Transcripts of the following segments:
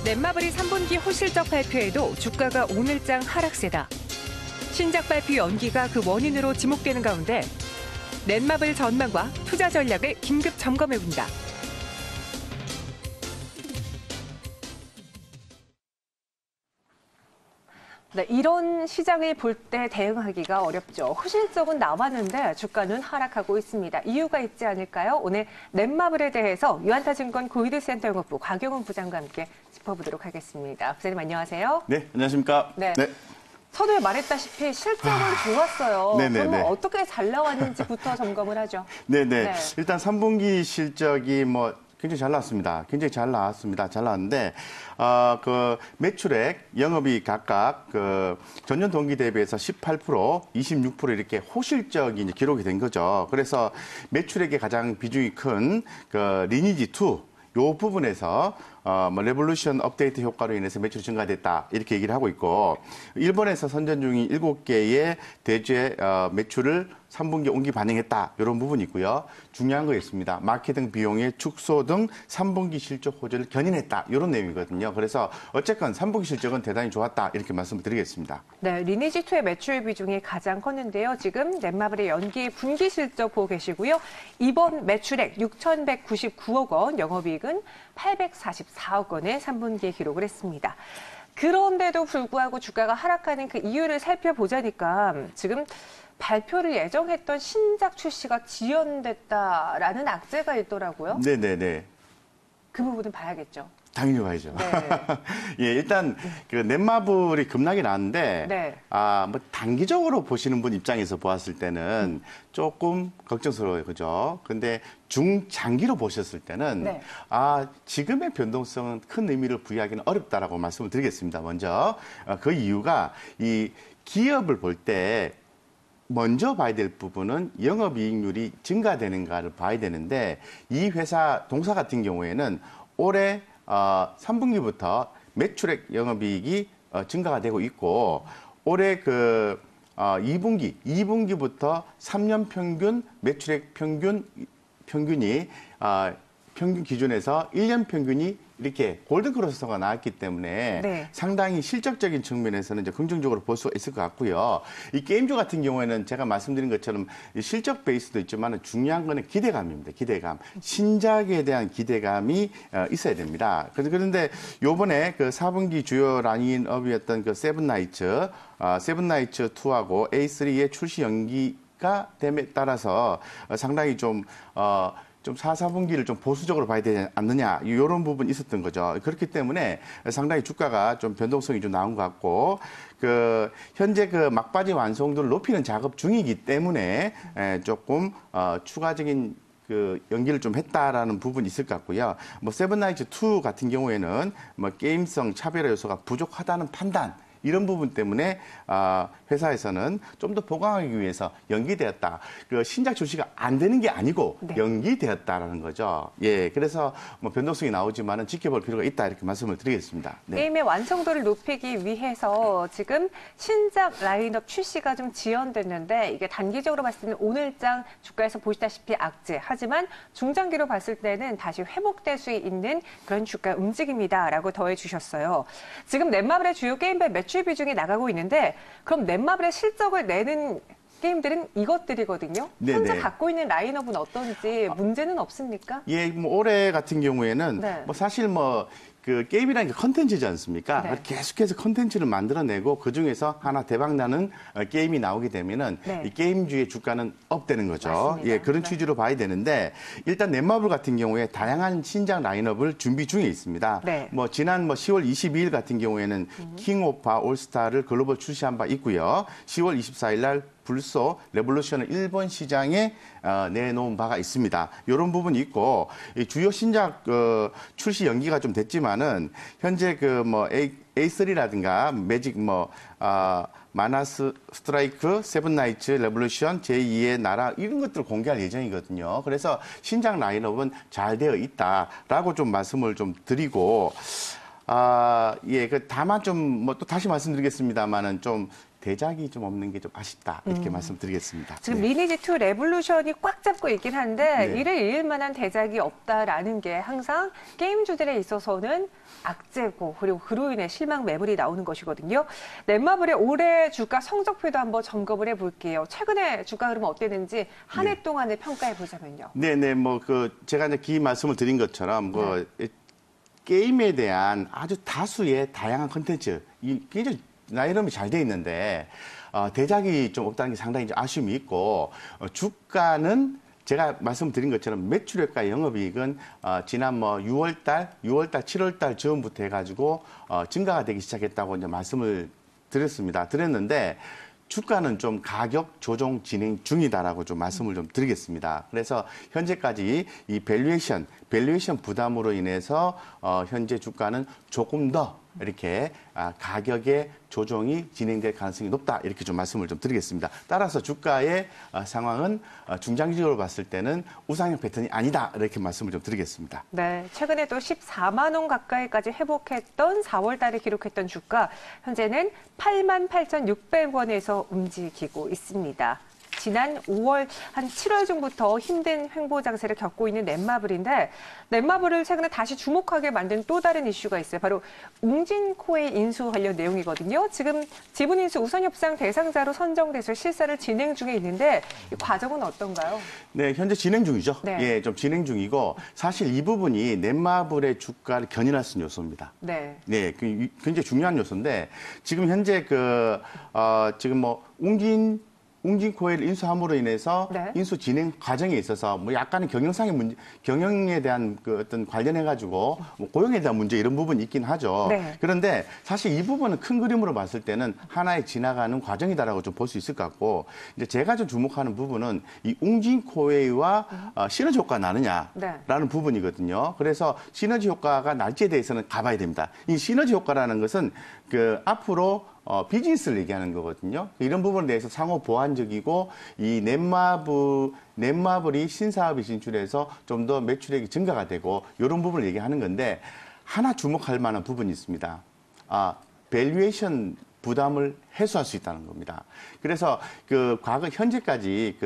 넷마블이 3분기 호실적 발표에도 주가가 오늘장 하락세다. 신작 발표 연기가 그 원인으로 지목되는 가운데 넷마블 전망과 투자 전략을 긴급 점검해본다. 네, 이런 시장을 볼 때 대응하기가 어렵죠. 호실적은 나왔는데 주가는 하락하고 있습니다. 이유가 있지 않을까요? 오늘 넷마블에 대해서 유한타증권 고위드센터 영업부 곽용훈 부장과 함께 짚어보도록 하겠습니다. 부장님 안녕하세요. 네, 안녕하십니까. 네. 처음에 말했다시피 실적은 좋았어요. 그럼 어떻게 잘 나왔는지부터 점검을 하죠. 네네. 일단 3분기 실적이 굉장히 잘 나왔습니다. 굉장히 잘 나왔습니다. 잘 나왔는데, 매출액, 영업이 각각 전년 동기 대비해서 18%, 26% 이렇게 호실적이 이제 기록이 된 거죠. 그래서 매출액의 가장 비중이 큰 리니지2, 요 부분에서 레볼루션 업데이트 효과로 인해서 매출이 증가됐다 이렇게 얘기를 하고 있고, 일본에서 선전 중인 7개의 대죄 매출을 3분기에 옮기 반영했다 이런 부분이 있고요. 중요한 거 있습니다. 마케팅 비용의 축소 등 3분기 실적 호조를 견인했다 이런 내용이거든요. 그래서 어쨌건 3분기 실적은 대단히 좋았다 이렇게 말씀을 드리겠습니다. 네, 리니지2의 매출 비중이 가장 컸는데요. 지금 넷마블의 연기 분기 실적 보고 계시고요. 이번 매출액 6,199억 원, 영업이익은 844억 원의 3분기에 기록을 했습니다. 그런데도 불구하고 주가가 하락하는 그 이유를 살펴보자니까 지금 발표를 예정했던 신작 출시가 지연됐다라는 악재가 있더라고요. 네네네. 그 부분은 봐야겠죠. 당연히 봐야죠. 네. 예, 일단 넷마블이 급락이 나는데, 단기적으로 보시는 분 입장에서 보았을 때는 조금 걱정스러워요, 그죠? 근데 중장기로 보셨을 때는 지금의 변동성은 큰 의미를 부여하기는 어렵다라고 말씀을 드리겠습니다. 먼저 그 이유가 이 기업을 볼 때. 먼저 봐야 될 부분은 영업이익률이 증가되는가를 봐야 되는데, 이 회사 동사 같은 경우에는 올해 3분기부터 매출액 영업이익이 증가가 되고 있고, 올해 2분기부터 3년 평균 매출액 평균이 평균 기준에서 1년 평균이 이렇게 골든크로스가 나왔기 때문에 상당히 실적적인 측면에서는 이제 긍정적으로 볼 수 있을 것 같고요. 이 게임주 같은 경우에는 제가 말씀드린 것처럼 실적 베이스도 있지만 중요한 거는 기대감입니다. 기대감. 신작에 대한 기대감이 있어야 됩니다. 그런데 요번에 4분기 주요 라인업이었던 세븐나이츠 2하고 A3의 출시 연기가 됨에 따라서 상당히 좀 4, 4분기를 좀 보수적으로 봐야 되지 않느냐, 이런 부분이 있었던 거죠. 그렇기 때문에 상당히 주가가 좀 변동성이 좀 나온 것 같고, 현재 막바지 완성도를 높이는 작업 중이기 때문에 조금 추가적인 연기를 좀 했다라는 부분이 있을 것 같고요. 세븐나이츠 2 같은 경우에는 게임성 차별화 요소가 부족하다는 판단, 이런 부분 때문에 회사에서는 좀 더 보강하기 위해서 연기되었다. 신작 출시가 안 되는 게 아니고 연기되었다라는 거죠. 예, 그래서 변동성이 나오지만은 지켜볼 필요가 있다 이렇게 말씀을 드리겠습니다. 게임의 완성도를 높이기 위해서 지금 신작 라인업 출시가 좀 지연됐는데, 이게 단기적으로 봤을 때는 오늘장 주가에서 보시다시피 악재. 하지만 중장기로 봤을 때는 다시 회복될 수 있는 그런 주가 움직임이다라고 더해 주셨어요. 지금 넷마블의 주요 게임별 매출 비중이 나가고 있는데, 그럼 넷마블의 실적을 내는 게임들은 이것들이거든요. 현재 갖고 있는 라인업은 어떤지 문제는 없습니까? 예, 올해 같은 경우에는 사실 게임이라는 게 컨텐츠지 않습니까? 계속해서 컨텐츠를 만들어내고 그중에서 하나 대박나는 게임이 나오게 되면은 이 게임주의 주가는 업되는 거죠. 맞습니다. 예, 그런 취지로 봐야 되는데, 일단 넷마블 같은 경우에 다양한 신작 라인업을 준비 중에 있습니다. 지난 10월 22일 같은 경우에는 킹 오파 올스타를 글로벌 출시한 바 있고요. 10월 24일 날 불소 레볼루션을 일본 시장에 내놓은 바가 있습니다. 이런 부분이 있고, 주요 신작 출시 연기가 좀 됐지만은 현재 A3라든가 매직 마나스 스트라이크, 세븐나이츠, 레볼루션, 제2의 나라 이런 것들을 공개할 예정이거든요. 그래서 신작 라인업은 잘 되어 있다라고 좀 말씀을 좀 드리고, 다만 또 다시 말씀드리겠습니다만은 좀 대작이 좀 없는 게 좀 아쉽다 이렇게 말씀드리겠습니다. 지금 네. 리니지2 레볼루션이 꽉 잡고 있긴 한데 네. 이를 이을 만한 대작이 없다라는 게 항상 게임주들에 있어서는 악재고 그리고 그로 인해 실망 매물이 나오는 것이거든요. 넷마블의 올해 주가 성적표도 한번 점검을 해볼게요. 최근에 주가 흐름 어땠는지 한 해 동안을 평가해 보자면요. 네네 뭐 제가 이제 기 말씀을 드린 것처럼 게임에 대한 아주 다수의 다양한 콘텐츠 굉장히 나이름이 잘 돼 있는데 대작이 좀 없다는 게 상당히 좀 아쉬움이 있고 주가는 제가 말씀드린 것처럼 매출액과 영업이익은 지난 6월달, 7월달 즈음부터 해가지고 증가가 되기 시작했다고 이제 말씀을 드렸는데 주가는 좀 가격 조정 진행 중이다라고 좀 말씀을 좀 드리겠습니다. 그래서 현재까지 이 밸류에이션 부담으로 인해서 현재 주가는 조금 더 이렇게 가격의 조정이 진행될 가능성이 높다 이렇게 좀 말씀을 좀 드리겠습니다. 따라서 주가의 상황은 중장기적으로 봤을 때는 우상향 패턴이 아니다 이렇게 말씀을 좀 드리겠습니다. 네, 최근에 또 14만 원 가까이까지 회복했던 4월 달에 기록했던 주가 현재는 88,600원에서 움직이고 있습니다. 지난 5월, 한 7월 중부터 힘든 횡보 장세를 겪고 있는 넷마블인데 넷마블을 최근에 다시 주목하게 만든 또 다른 이슈가 있어요. 바로 웅진코의 인수 관련 내용이거든요. 지금 지분인수 우선협상 대상자로 선정돼서 실사를 진행 중에 있는데 이 과정은 어떤가요? 네, 현재 진행 중이죠. 네. 예, 좀 진행 중이고 사실 이 부분이 넷마블의 주가를 견인할 수 있는 요소입니다. 네. 네, 굉장히 중요한 요소인데 지금 현재 지금 웅진코에를 인수함으로 인해서 네. 인수 진행 과정에 있어서 약간의 경영상의 문제, 경영에 대한 어떤 관련해가지고 고용에 대한 문제 이런 부분이 있긴 하죠. 네. 그런데 사실 이 부분은 큰 그림으로 봤을 때는 하나의 지나가는 과정이다라고 좀 볼 수 있을 것 같고 이제 제가 좀 주목하는 부분은 이 웅진코웨이와 시너지 효과가 나느냐라는 부분이거든요. 그래서 시너지 효과가 날지에 대해서는 가봐야 됩니다. 이 시너지 효과라는 것은 앞으로 비즈니스를 얘기하는 거거든요. 이런 부분에 대해서 상호 보완적이고 이 넷마블이 신사업에 진출해서 좀 더 매출액이 증가가 되고 이런 부분을 얘기하는 건데 하나 주목할 만한 부분이 있습니다. 밸류에이션 부담을 해소할 수 있다는 겁니다. 그래서 과거 현재까지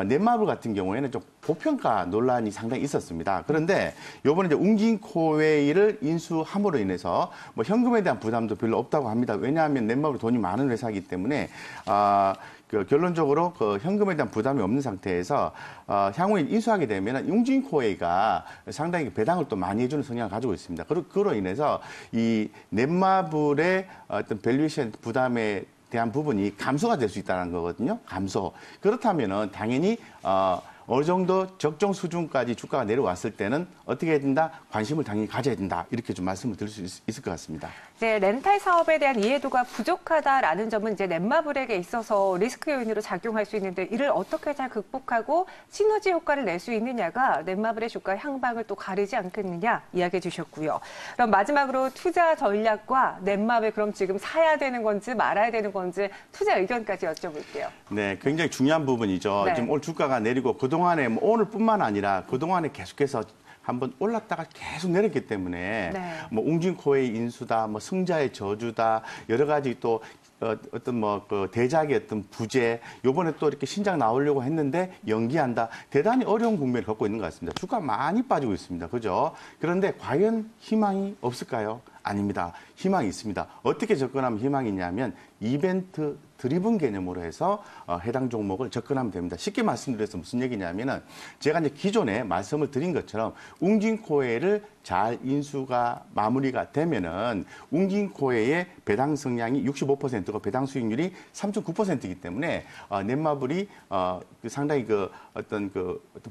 넷마블 같은 경우에는 좀 고평가 논란이 상당히 있었습니다. 그런데 요번에 이제 웅진코웨이를 인수함으로 인해서 현금에 대한 부담도 별로 없다고 합니다. 왜냐하면 넷마블이 돈이 많은 회사이기 때문에 결론적으로 현금에 대한 부담이 없는 상태에서 향후에 인수하게 되면 웅진코웨이가 상당히 배당을 또 많이 해주는 성향을 가지고 있습니다. 그로 인해서 이 넷마블의 어떤 밸류에이션 부담에 대한 부분이 감소가 될 수 있다는 거거든요. 감소. 그렇다면은 당연히 어느 정도 적정 수준까지 주가가 내려왔을 때는 어떻게 해야 된다? 관심을 당연히 가져야 된다. 이렇게 좀 말씀을 드릴 수 있을 것 같습니다. 이제 렌탈 사업에 대한 이해도가 부족하다라는 점은 이제 넷마블에게 있어서 리스크 요인으로 작용할 수 있는데 이를 어떻게 잘 극복하고 시너지 효과를 낼 수 있느냐가 넷마블의 주가 향방을 또 가리지 않겠느냐 이야기해 주셨고요. 그럼 마지막으로 투자 전략과 넷마블 그럼 지금 사야 되는 건지 말아야 되는 건지 투자 의견까지 여쭤볼게요. 네, 굉장히 중요한 부분이죠. 네. 지금 오늘 주가가 내리고 그동안에 오늘뿐만 아니라 그동안에 계속해서 한번 올랐다가 계속 내렸기 때문에 네. 웅진코웨이 인수다, 승자의 저주다, 여러 가지 또 어떤 대작의 어떤 부재, 요번에 또 이렇게 신작 나오려고 했는데 연기한다. 대단히 어려운 국면을 겪고 있는 것 같습니다. 주가 많이 빠지고 있습니다. 그죠? 그런데 과연 희망이 없을까요? 아닙니다. 희망이 있습니다. 어떻게 접근하면 희망이 있냐면 이벤트 드리븐 개념으로 해서 해당 종목을 접근하면 됩니다. 쉽게 말씀드려서 무슨 얘기냐면은 제가 이제 기존에 말씀을 드린 것처럼 웅진코웨이를 잘 인수가 마무리가 되면은 웅진코웨이의 배당 성량이 65%고 배당 수익률이 3.9%이기 때문에 넷마블이 상당히 어떤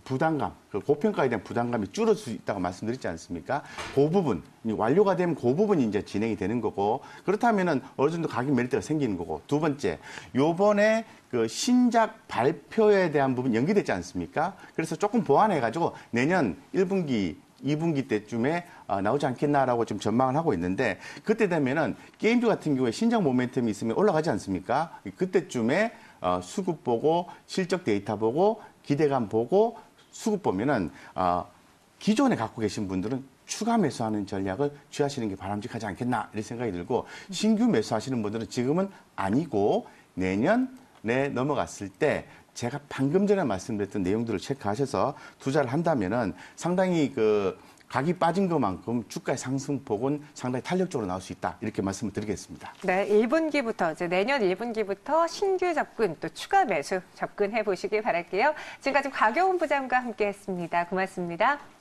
부담감, 고평가에 대한 부담감이 줄어들 수 있다고 말씀드렸지 않습니까? 그 부분 완료가 되면 그 부분이 이제 진행이 되는 거고 그렇다면은 어느 정도 가격 메리트가 생기는 거고 두 번째 요번에 신작 발표에 대한 부분 연기됐지 않습니까? 그래서 조금 보완해가지고 내년 1분기 2분기 때쯤에 나오지 않겠나라고 지금 전망을 하고 있는데 그때 되면은 게임주 같은 경우에 신작 모멘텀이 있으면 올라가지 않습니까? 그때쯤에 수급 보고 실적 데이터 보고 기대감 보고 수급 보면은 기존에 갖고 계신 분들은 추가 매수하는 전략을 취하시는 게 바람직하지 않겠나 이런 생각이 들고 신규 매수하시는 분들은 지금은 아니고 내년에 넘어갔을 때 제가 방금 전에 말씀드렸던 내용들을 체크하셔서 투자를 한다면은 상당히 그 각이 빠진 것만큼 주가의 상승폭은 상당히 탄력적으로 나올 수 있다. 이렇게 말씀을 드리겠습니다. 네, 1분기부터 이제 내년 1분기부터 신규 접근 또 추가 매수 접근해 보시길 바랄게요. 지금까지 곽여운 부장과 함께했습니다. 고맙습니다.